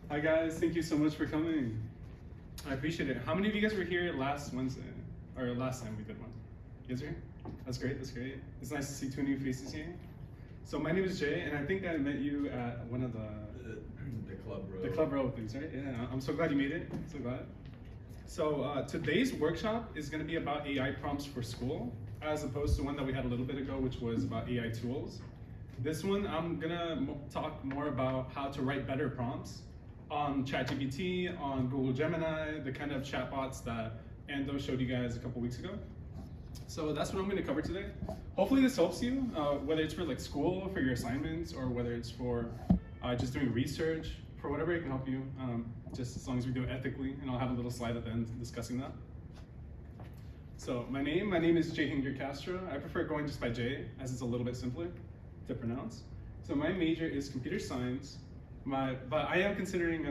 Hi guys, thank you so much for coming. I appreciate it. How many of you guys were here last Wednesday? Or last time we did one? You guys were here? That's great, that's great. It's nice to see two new faces here. So my name is Jay, and I think I met you at one of The the Club Row things, right? Yeah, I'm so glad you made it, so glad. So today's workshop is gonna be about AI prompts for school, as opposed to one that we had a little bit ago, which was about AI tools. This one, I'm gonna talk more about how to write better prompts on ChatGPT, on Google Gemini, the kind of chatbots that Ando showed you guys a couple weeks ago. So that's what I'm going to cover today. Hopefully this helps you, whether it's for like school, for your assignments, or whether it's for just doing research, for whatever it can help you, just as long as we do it ethically, and I'll have a little slide at the end discussing that. So my name is Jay Castro. I prefer going just by Jay, as it's a little bit simpler to pronounce. So my major is computer science, but I am considering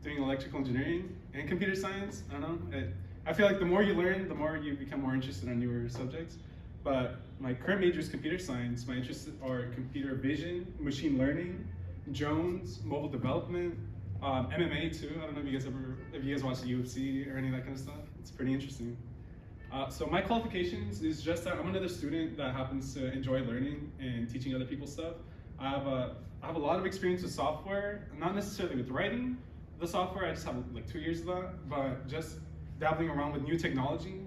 doing electrical engineering and computer science. I don't know. I feel like the more you learn, the more you become more interested in newer subjects. But my current major is computer science. My interests are computer vision, machine learning, drones, mobile development, MMA too. I don't know if you guys watch the UFC or any of that kind of stuff. It's pretty interesting. So my qualifications is just that I'm another student that happens to enjoy learning and teaching other people stuff. I have a lot of experience with software, not necessarily with writing the software. I just have like 2 years of that, but just dabbling around with new technology,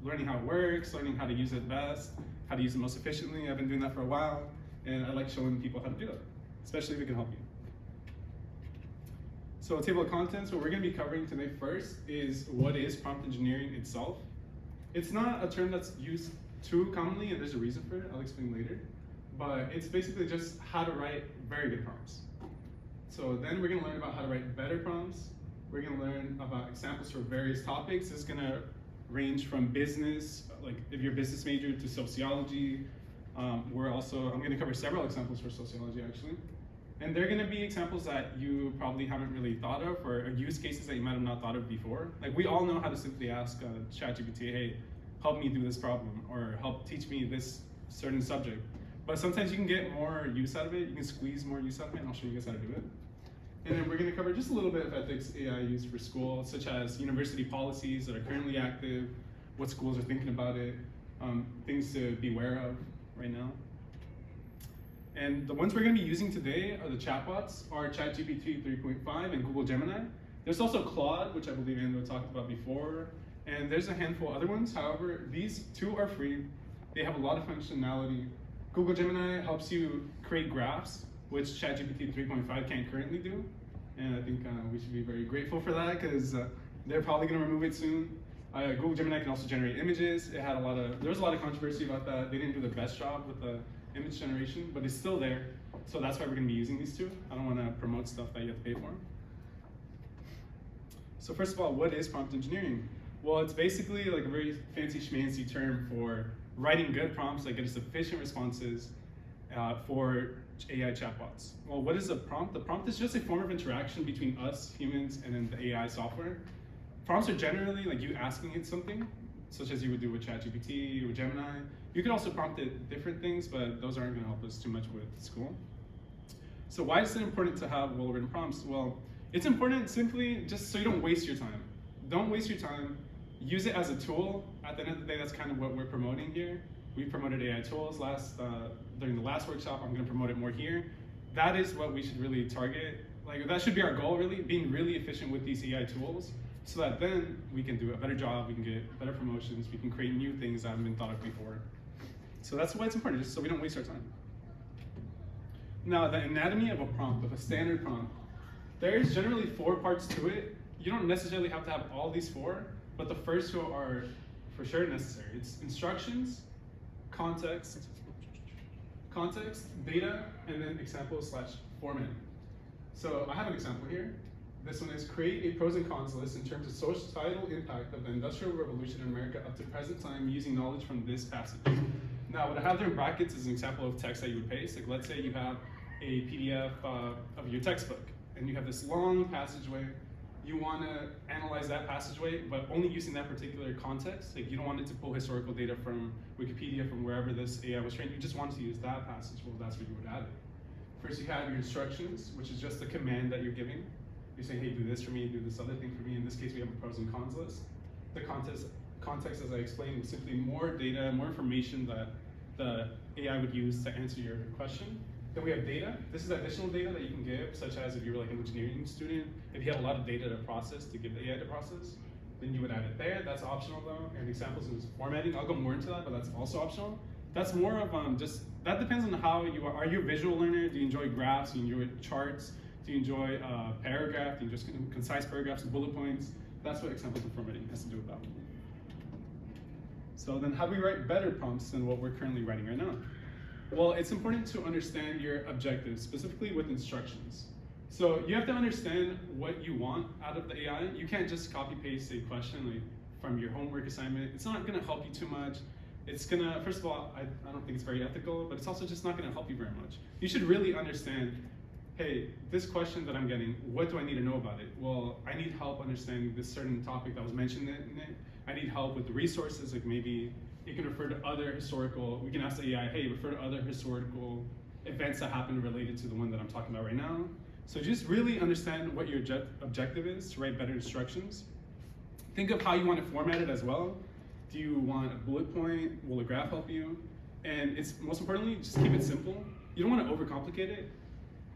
learning how it works, learning how to use it best, how to use it most efficiently. I've been doing that for a while, and I like showing people how to do it, especially if it can help you. So table of contents, what we're going to be covering today first is what is prompt engineering itself. It's not a term that's used too commonly, and there's a reason for it. I'll explain later. But it's basically just how to write very good prompts. So then we're going to learn about how to write better prompts. We're going to learn about examples for various topics. It's going to range from business, like if you're a business major, to sociology. I'm going to cover several examples for sociology actually. And they're going to be examples that you probably haven't really thought of, or use cases that you might have not thought of before. Like we all know how to simply ask ChatGPT, hey, help me do this problem, or help teach me this certain subject. But sometimes you can get more use out of it, you can squeeze more use out of it, and I'll show you guys how to do it. And then we're going to cover just a little bit of ethics AI used for school, such as university policies that are currently active, what schools are thinking about it, things to be aware of right now. And the ones we're going to be using today are the chatbots, are ChatGPT 3.5 and Google Gemini. There's also Claude, which I believe Andrew talked about before, and there's a handful of other ones. However, these two are free. They have a lot of functionality. Google Gemini helps you create graphs, which ChatGPT 3.5 can't currently do. And I think we should be very grateful for that, because they're probably going to remove it soon. Google Gemini can also generate images. There was a lot of controversy about that. They didn't do the best job with the image generation, but it's still there. So that's why we're going to be using these two. I don't want to promote stuff that you have to pay for. So first of all, what is prompt engineering? Well, it's basically like a very fancy schmancy term for writing good prompts that get us efficient responses for AI chatbots. Well, what is a prompt? The prompt is just a form of interaction between us humans and then the AI software. Prompts are generally like you asking it something, such as you would do with ChatGPT or Gemini. You could also prompt it different things, but those aren't going to help us too much with school. So why is it important to have well-written prompts? Well, it's important simply just so you don't waste your time. Don't waste your time. Use it as a tool. At the end of the day, that's kind of what we're promoting here. We promoted AI tools during the last workshop. I'm going to promote it more here. That is what we should really target. Like that should be our goal, really, being really efficient with these AI tools, so that then we can do a better job, we can get better promotions, we can create new things that haven't been thought of before. So that's why it's important, just so we don't waste our time. Now, the anatomy of a prompt, of a standard prompt, there's generally 4 parts to it. You don't necessarily have to have all these 4, but the first 2 are for sure necessary. It's instructions, context, data, and then example/format. So I have an example here. This one is create a pros and cons list in terms of societal impact of the Industrial Revolution in America up to present time using knowledge from this passage. Now, what I have there in brackets is an example of text that you would paste. Like let's say you have a PDF of your textbook, and you have this long passageway. You want to analyze that passageway, but only using that particular context. Like you don't want it to pull historical data from Wikipedia, from wherever this AI was trained. You just want to use that passage. Well, that's where you would add it. First, you have your instructions, which is just the command that you're giving. You're saying, hey, do this for me, do this other thing for me. In this case, we have a pros and cons list. The context, as I explained, was simply more data, more information that the AI would use to answer your question. Then we have data. This is additional data that you can give, such as if you were like an engineering student, if you had a lot of data to process to give the AI to process, then you would add it there. That's optional though. And examples is formatting. I'll go more into that, but that's also optional. That's more of that depends on how you are. Are you a visual learner? Do you enjoy graphs? Do you enjoy charts? Do you enjoy paragraph? Do you just concise paragraphs and bullet points? That's what examples and formatting has to do with that. So then how do we write better prompts than what we're currently writing right now? Well, it's important to understand your objectives, specifically with instructions. So you have to understand what you want out of the AI. You can't just copy paste a question like from your homework assignment. It's not gonna help you too much. It's gonna, first of all, I don't think it's very ethical, but it's also just not gonna help you very much. You should really understand, hey, this question that I'm getting, what do I need to know about it? Well, I need help understanding this certain topic that was mentioned in it. I need help with the resources, like maybe you can refer to other historical, we can ask the AI, hey, refer to other historical events that happened related to the one that I'm talking about right now. So just really understand what your objective is to write better instructions. Think of how you want to format it as well. Do you want a bullet point? Will a graph help you? And it's most importantly, just keep it simple. You don't want to overcomplicate it.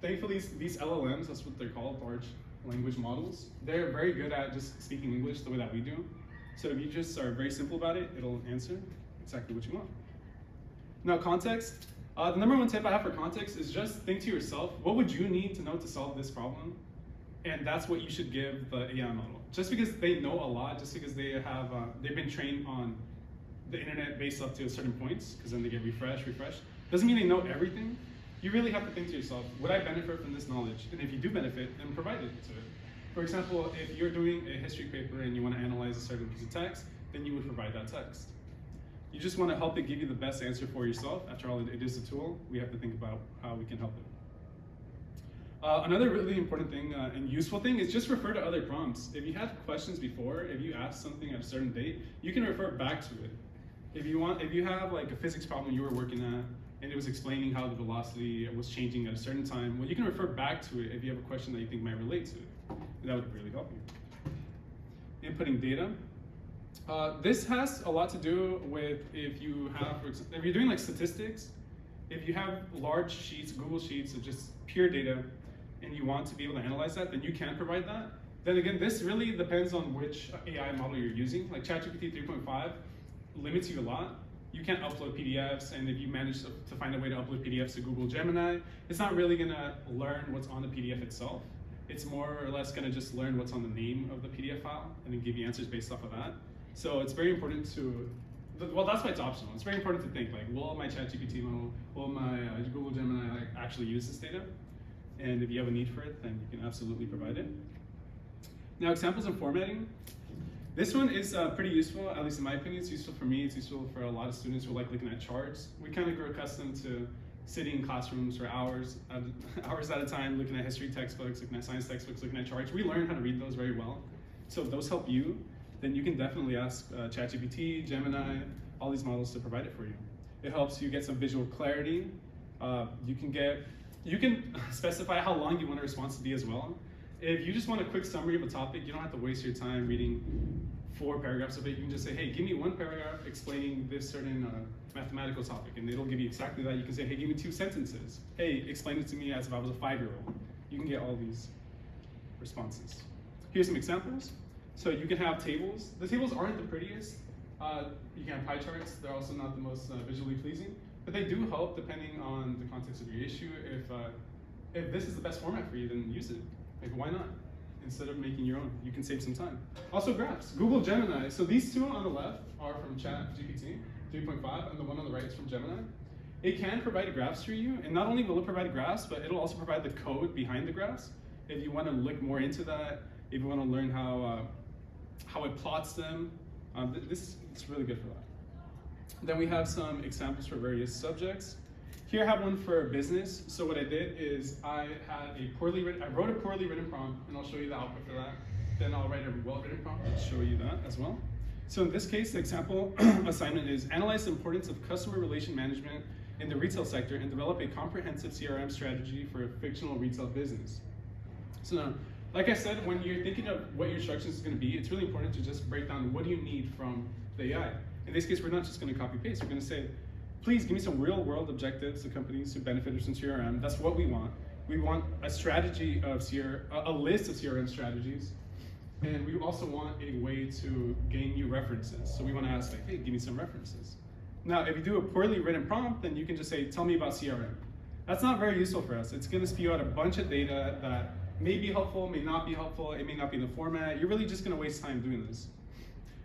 Thankfully, these LLMs, that's what they're called, large language models, they're very good at just speaking English the way that we do. So if you just are very simple about it, it'll answer exactly what you want. Now context, the number one tip I have for context is just think to yourself, what would you need to know to solve this problem? And that's what you should give the AI model. Just because they know a lot, just because they have, they've been trained on the internet based up to certain points, because then they get refreshed, doesn't mean they know everything. You really have to think to yourself, would I benefit from this knowledge? And if you do benefit, then provide it to it. For example, if you're doing a history paper and you want to analyze a certain piece of text, then you would provide that text. You just want to help it give you the best answer for yourself. After all, it is a tool. We have to think about how we can help it. Another really important thing and useful thing is just refer to other prompts. If you had questions before, if you asked something at a certain date, you can refer back to it. If you have like a physics problem you were working at, and it was explaining how the velocity was changing at a certain time, well, you can refer back to it if you have a question that you think might relate to it. And that would really help you. Inputting data. This has a lot to do with if you're doing like statistics, if you have large sheets, Google Sheets of just pure data, and you want to be able to analyze that, then you can provide that. Then again, this really depends on which AI model you're using. Like ChatGPT 3.5 limits you a lot. You can't upload PDFs, and if you manage to find a way to upload PDFs to Google Gemini, it's not really gonna learn what's on the PDF itself. It's more or less gonna just learn what's on the name of the PDF file, and then give you answers based off of that. So it's very important to, well, that's why it's optional. It's very important to think, like, will my ChatGPT model, will my Google Gemini actually use this data? And if you have a need for it, then you can absolutely provide it. Now, examples of formatting. This one is pretty useful, at least in my opinion. It's useful for me. It's useful for a lot of students who like looking at charts. We kind of grew accustomed to sitting in classrooms for hours at a time, looking at history textbooks, looking at science textbooks, looking at charts. We learn how to read those very well. So if those help you, then you can definitely ask ChatGPT, Gemini, all these models to provide it for you. It helps you get some visual clarity. You can specify how long you want a response to be as well. If you just want a quick summary of a topic, you don't have to waste your time reading 4 paragraphs of it. You can just say, hey, give me 1 paragraph explaining this certain mathematical topic, and it'll give you exactly that. You can say, hey, give me 2 sentences. Hey, explain it to me as if I was a 5-year-old. You can get all these responses. Here's some examples. So you can have tables. The tables aren't the prettiest. You can have pie charts. They're also not the most visually pleasing, but they do help depending on the context of your issue. If this is the best format for you, then use it. Like, why not? Instead of making your own, you can save some time. Also graphs, Google Gemini. So these 2 on the left are from ChatGPT 3.5, and the one on the right is from Gemini. It can provide graphs for you, and not only will it provide graphs, but it'll also provide the code behind the graphs. If you want to look more into that, if you want to learn how it plots them, this is really good for that. Then we have some examples for various subjects. Here I have one for business. So what I did is I wrote a poorly written prompt, and I'll show you the output for that. Then I'll write a well-written prompt and show you that as well. So in this case, the example assignment is analyze the importance of customer relation management in the retail sector and develop a comprehensive CRM strategy for a fictional retail business. So now, Like I said, when you're thinking of what your instructions is going to be, it's really important to just break down what do you need from the AI. In this case, we're not just going to copy paste. We're going to say, please give me some real world objectives of companies who benefited from CRM. That's what we want. We want a strategy of a list of CRM strategies. And we also want a way to gain new references. So we want to ask, like, hey, give me some references. Now, if you do a poorly written prompt, then you can just say, tell me about CRM. That's not very useful for us. It's going to spew out a bunch of data that may be helpful, may not be helpful, it may not be in the format. You're really just going to waste time doing this.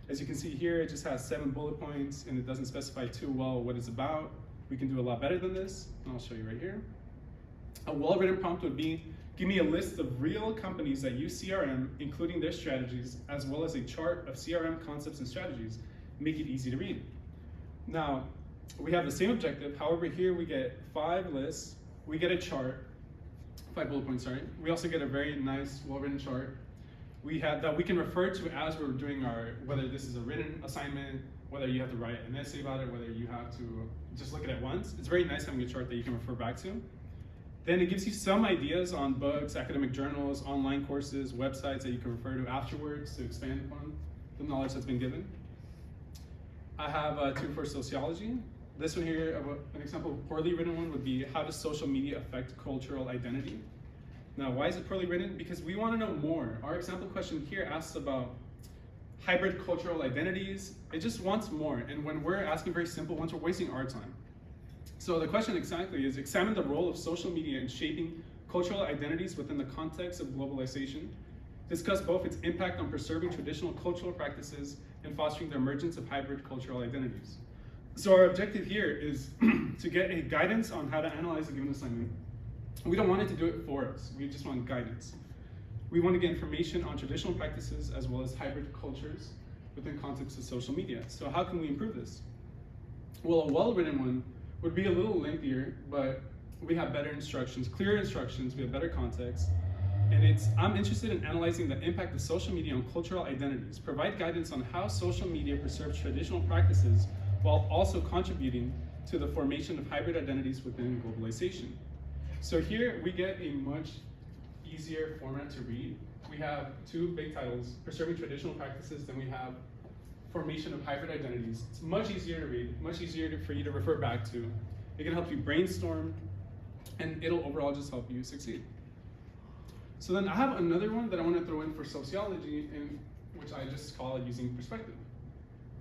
As you can see here, it just has 7 bullet points, and it doesn't specify too well what it's about. We can do a lot better than this, and I'll show you right here. A well-written prompt would be, give me a list of real companies that use CRM, including their strategies, as well as a chart of CRM concepts and strategies. Make it easy to read. Now, we have the same objective. However, here we get 5 lists. We get a chart, 5 bullet points, sorry. We also get a very nice, well-written chart. We have that we can refer to as we're doing whether this is a written assignment, whether you have to write an essay about it, whether you have to just look at it once. It's very nice having a chart that you can refer back to. Then it gives you some ideas on books, academic journals, online courses, websites that you can refer to afterwards to expand upon the knowledge that's been given. I have 2 for sociology. This one here, an example of a poorly written one would be, how does social media affect cultural identity? Now, why is it poorly written? Because we want to know more. Our example question here asks about hybrid cultural identities. It just wants more. And when we're asking very simple ones, we're wasting our time. So the question exactly is, examine the role of social media in shaping cultural identities within the context of globalization. Discuss both its impact on preserving traditional cultural practices and fostering the emergence of hybrid cultural identities. So our objective here is to get a guidance on how to analyze a given assignment. We don't want it to do it for us. We just want guidance. We want to get information on traditional practices as well as hybrid cultures within context of social media. So how can we improve this? Well, a well-written one would be a little lengthier, but we have better instructions, clearer instructions, we have better context. And I'm interested in analyzing the impact of social media on cultural identities, provide guidance on how social media preserves traditional practices while also contributing to the formation of hybrid identities within globalization. So here we get a much easier format to read. We have 2 big titles, preserving traditional practices, then we have formation of hybrid identities. It's much easier to read, much easier for you to refer back to. It can help you brainstorm, and it'll overall just help you succeed. So then I have another one that I want to throw in for sociology, which I just call using perspective.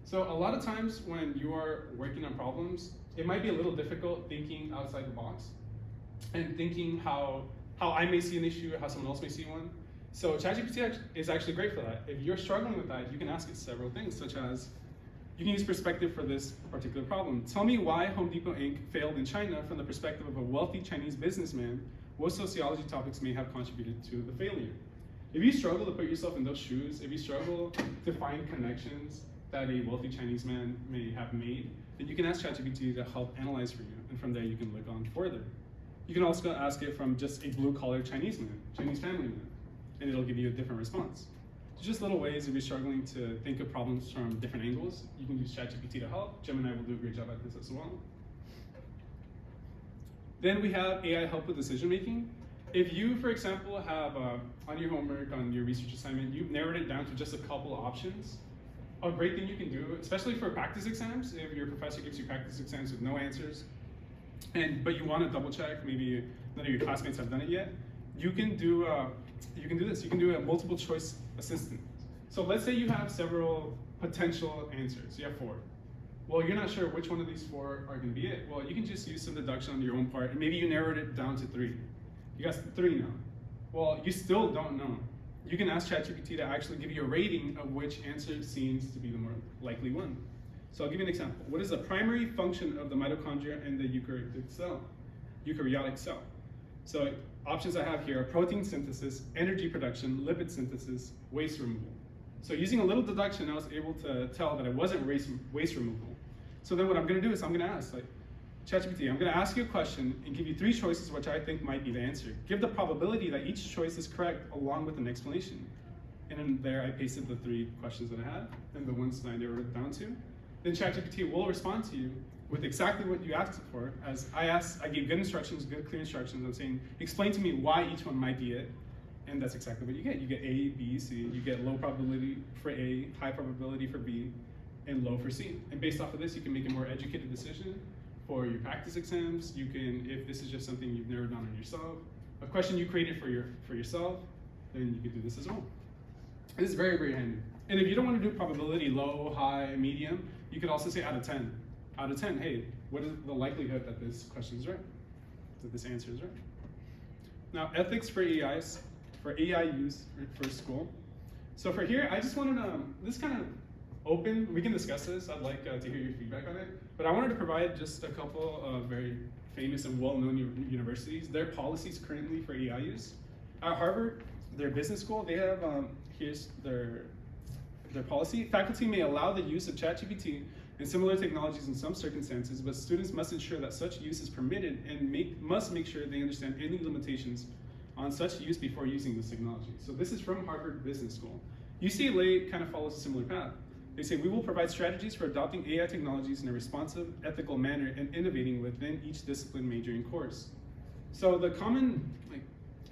So a lot of times when you are working on problems, it might be a little difficult thinking outside the box and thinking how I may see an issue, how someone else may see one. So ChatGPT is actually great for that. If you're struggling with that, you can ask it several things, such as, you can use perspective for this particular problem. Tell me why Home Depot Inc. failed in China from the perspective of a wealthy Chinese businessman. What sociology topics may have contributed to the failure? If you struggle to put yourself in those shoes, if you struggle to find connections that a wealthy Chinese man may have made, then you can ask ChatGPT to help analyze for you, and from there you can look on further. You can also ask it from just a blue-collar Chinese man, Chinese family man, and it'll give you a different response. So just little ways if you're struggling to think of problems from different angles, you can use ChatGPT to help. Gemini will do a great job at this as well. Then we have AI help with decision making. If you, for example, have on your homework, on your research assignment, you've narrowed it down to just a couple of options, a great thing you can do, especially for practice exams, if your professor gives you practice exams with no answers, but you want to double check, maybe none of your classmates have done it yet, you can do this. You can do a multiple choice assistant. So let's say you have several potential answers. You have 4. Well, you're not sure which one of these 4 are going to be it. Well, you can just use some deduction on your own part, and maybe you narrowed it down to 3. You got 3 now. Well, you still don't know. You can ask ChatGPT to actually give you a rating of which answer seems to be the more likely one. So I'll give you an example. What is the primary function of the mitochondria in the eukaryotic cell? So options I have here are protein synthesis, energy production, lipid synthesis, waste removal. So using a little deduction, I was able to tell that it wasn't waste removal. So then what I'm going to do is I'm going to ask, ChatGPT, I'm going to ask you a question and give you 3 choices which I think might be the answer. Give the probability that each choice is correct along with an explanation. And in there I pasted the 3 questions that I had and the ones that I narrowed it down to. Then ChatGPT will respond to you with exactly what you asked it for. As I gave good instructions, good clear instructions. I'm saying, explain to me why each one might be it. And that's exactly what you get. You get A, B, C. You get low probability for A, high probability for B, and low for C. And based off of this, you can make a more educated decision for your practice exams. You can, if this is just something you've narrowed down on yourself, a question you created for yourself, then you can do this as well. This is very, very handy. And if you don't want to do probability, low, high, medium, you could also say out of 10. Out of 10, hey, what is the likelihood that this question is right? That this answer is right? Now, ethics for AIs, for AI use for school. So for here, I just wanted to, this kind of open, we can discuss this. I'd like to hear your feedback on it. But I wanted to provide just a couple of very famous and well-known universities, their policies currently for AI use. At Harvard, their business school, they have, here's their policy. Faculty may allow the use of ChatGPT and similar technologies in some circumstances, but students must ensure that such use is permitted and must make sure they understand any limitations on such use before using this technology. So this is from Harvard Business School. UCLA kind of follows a similar path. They say, we will provide strategies for adopting AI technologies in a responsive, ethical manner and innovating within each discipline, major, and course. So the common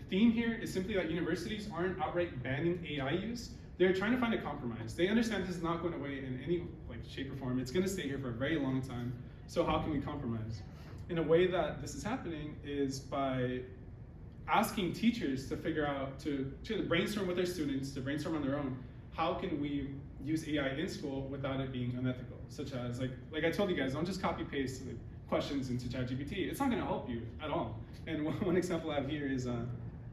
theme here is simply that universities aren't outright banning AI use. They're trying to find a compromise. They understand this is not going away in any shape or form. It's going to stay here for a very long time. So how can we compromise? In a way that this is happening is by asking teachers to figure out, to brainstorm with their students, to brainstorm on their own, how can we use AI in school without it being unethical? Such as, like I told you guys, don't just copy paste questions into ChatGPT. It's not going to help you at all. And one example I have here is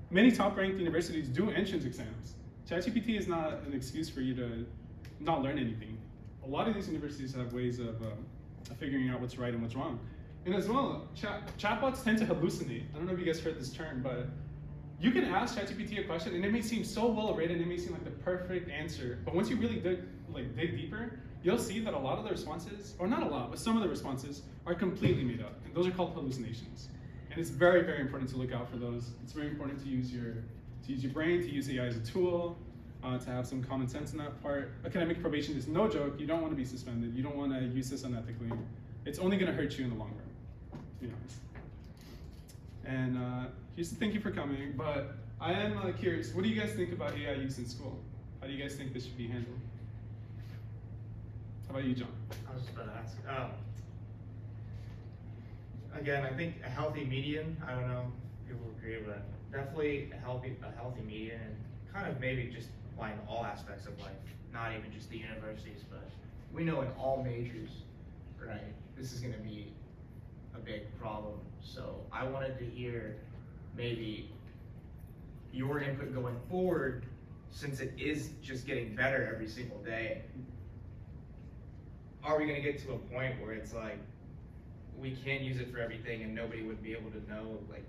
many top-ranked universities do entrance exams. ChatGPT is not an excuse for you to not learn anything. A lot of these universities have ways of figuring out what's right and what's wrong. And as well, chatbots tend to hallucinate. I don't know if you guys heard this term, but you can ask ChatGPT a question and it may seem so well written, it may seem like the perfect answer, but once you really dig deeper, you'll see that a lot of the responses, or not a lot, but some of the responses are completely made up. And those are called hallucinations. And it's very, very important to look out for those. It's very important to use your brain, to use AI as a tool, to have some common sense in that part. Academic probation is no joke. You don't want to be suspended. You don't want to use this unethically. It's only going to hurt you in the long run, to be honest. And thank you for coming, but I am curious, what do you guys think about AI use in school? How do you guys think this should be handled? How about you, John? I was just about to ask. Again, I think a healthy median, I don't know if people agree with that. Definitely a healthy median, and kind of maybe just applying to all aspects of life, not even just the universities, but we know in all majors, right, this is gonna be a big problem. So I wanted to hear maybe your input going forward, since it is just getting better every single day. Are we gonna get to a point where it's like, we can't use it for everything and nobody would be able to know, like,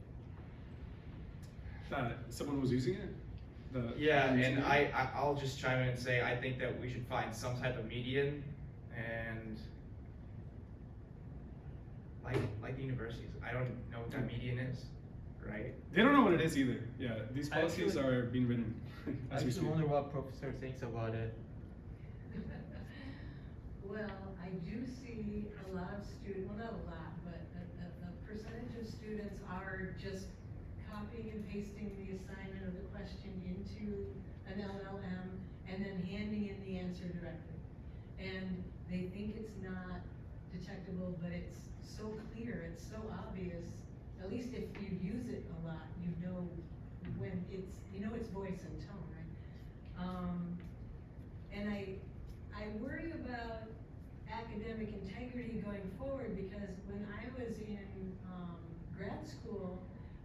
that someone was using it? Yeah, and I'll just chime in and say, I think that we should find some type of median, and like the universities, I don't know what that median is, right? They don't know what it is either. Yeah, these policies are being written. I just wonder what Professor thinks about it. Well, I do see a lot of students, well, not a lot, but a percentage of students are just copying and pasting the assignment or the question into an LLM and then handing in the answer directly. And they think it's not detectable, but it's so clear, it's so obvious. At least if you use it a lot, you know when it's, its voice and tone, right? And I worry about academic integrity going forward, because when I was in grad school,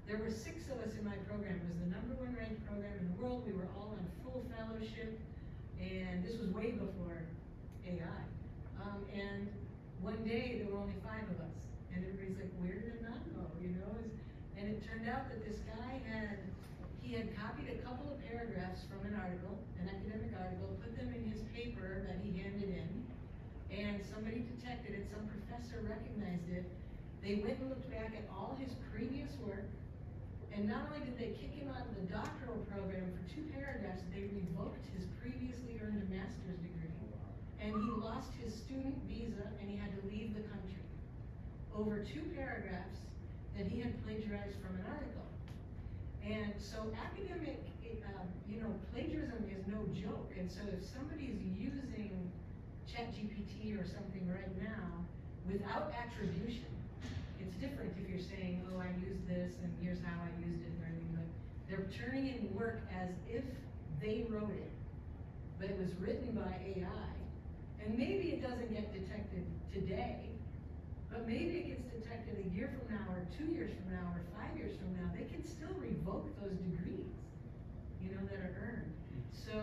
there were 6 of us in my program. It was the #1 ranked program in the world. We were all on full fellowship, and this was way before AI. And one day there were only 5 of us, and everybody's like, where did it not go, And it turned out that this guy had copied a couple of paragraphs from an article, an academic article, put them in his paper that he handed in, and somebody detected it, some professor recognized it. They went and looked back at all his previous work, and not only did they kick him out of the doctoral program for 2 paragraphs, they revoked his previously earned master's degree. And he lost his student visa, and he had to leave the country over 2 paragraphs that he had plagiarized from an article. And so academic, plagiarism is no joke. And so if somebody's using ChatGPT or something right now without attribution, it's different if you're saying, oh, I used this and here's how I used it and everything, but they're turning in work as if they wrote it, but it was written by AI. And maybe it doesn't get detected today, but maybe it gets detected a year from now, or 2 years from now, or 5 years from now. They can still revoke those degrees, that are earned. So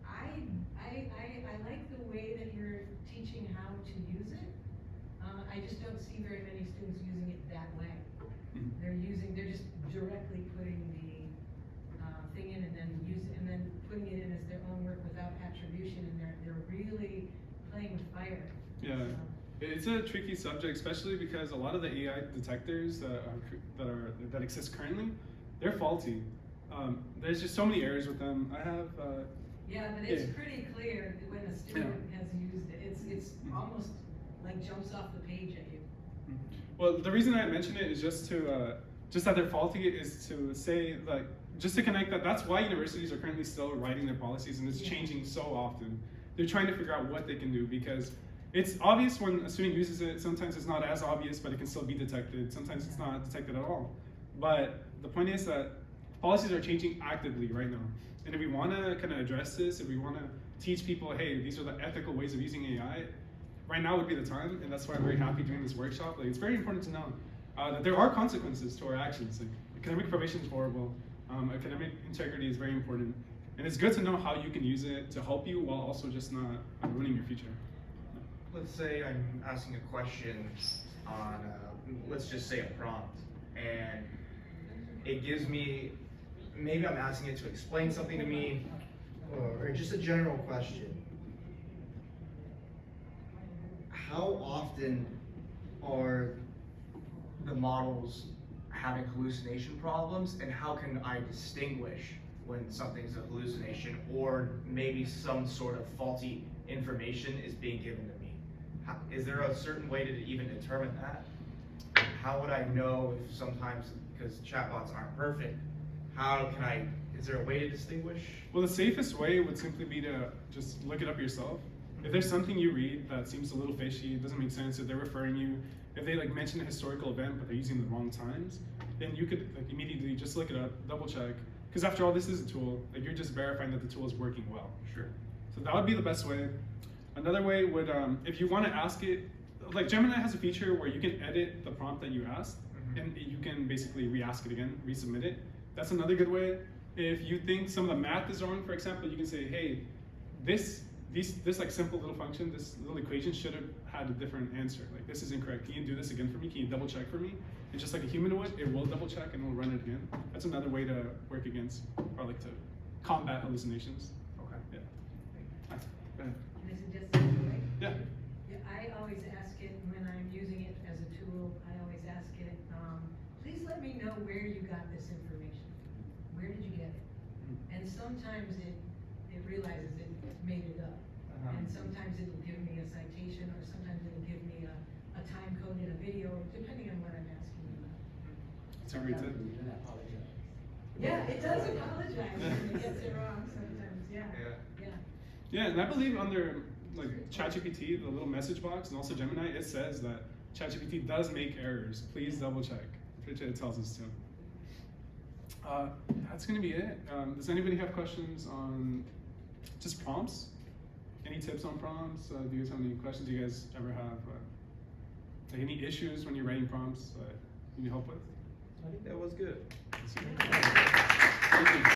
I like the way that you're teaching how to use it. I just don't see very many students using it that way. They're just directly putting the thing in and then putting it in as their own work without attribution, and they're really playing with fire. Yeah. So. It's a tricky subject, especially because a lot of the AI detectors that exist currently, they're faulty. There's just so many errors with them. I have. Yeah, but it's pretty clear that when a student has used it. It's almost like jumps off the page at you. Well, the reason I mention it is just that they're faulty is to say, like, just to connect that's why universities are currently still writing their policies, and it's changing so often. They're trying to figure out what they can do, because it's obvious when a student uses it. Sometimes it's not as obvious, but it can still be detected. Sometimes it's not detected at all. But the point is that policies are changing actively right now. And if we want to kind of address this, if we want to teach people, hey, these are the ethical ways of using AI, right now would be the time. And that's why I'm very happy doing this workshop. Like, it's very important to know that there are consequences to our actions. Like, academic probation is horrible. Academic integrity is very important. And it's good to know how you can use it to help you while also just not ruining your future. Let's say I'm asking a question on, let's just say a prompt, and it gives me, maybe I'm asking it to explain something to me, or just a general question. How often are the models having hallucination problems, and how can I distinguish when something's a hallucination or maybe some sort of faulty information is being given to me? Is there a certain way to even determine that? How would I know if sometimes, because chatbots aren't perfect, is there a way to distinguish? Well, the safest way would simply be to just look it up yourself. If there's something you read that seems a little fishy, it doesn't make sense, if they're referring you, if they mention a historical event but they're using the wrong times, then you could immediately just look it up, double check. Because after all, this is a tool. You're just verifying that the tool is working well. Sure. So that would be the best way. Another way would, if you want to ask it, like Gemini has a feature where you can edit the prompt that you asked, and you can basically re-ask it again, resubmit it. That's another good way. If you think some of the math is wrong, for example, you can say, hey, this like simple little function, this little equation should have had a different answer. Like, this is incorrect. Can you do this again for me? Can you double check for me? And just like a human would, it will double check and it will run it again. That's another way to work against, or like to combat hallucinations. Okay. Yeah. Go ahead. Can I suggest something, right? Yeah. Yeah, I always ask it when I'm using it as a tool. I always ask it, please let me know where you got this information. Where did you get it? And sometimes it realizes it made it up. And sometimes it'll give me a citation, or sometimes it'll give me a time code in a video, depending on what I'm asking about. It's a great tip. Yeah, it does apologize when it gets it wrong sometimes, yeah. Yeah, and I believe under like ChatGPT, the little message box, and also Gemini, it says that ChatGPT does make errors. Please double check. It tells us to. That's gonna be it. Does anybody have questions on just prompts? Any tips on prompts? Do you guys have any questions you guys ever have? Like any issues when you're writing prompts you need help with? I think that was good. Thank you.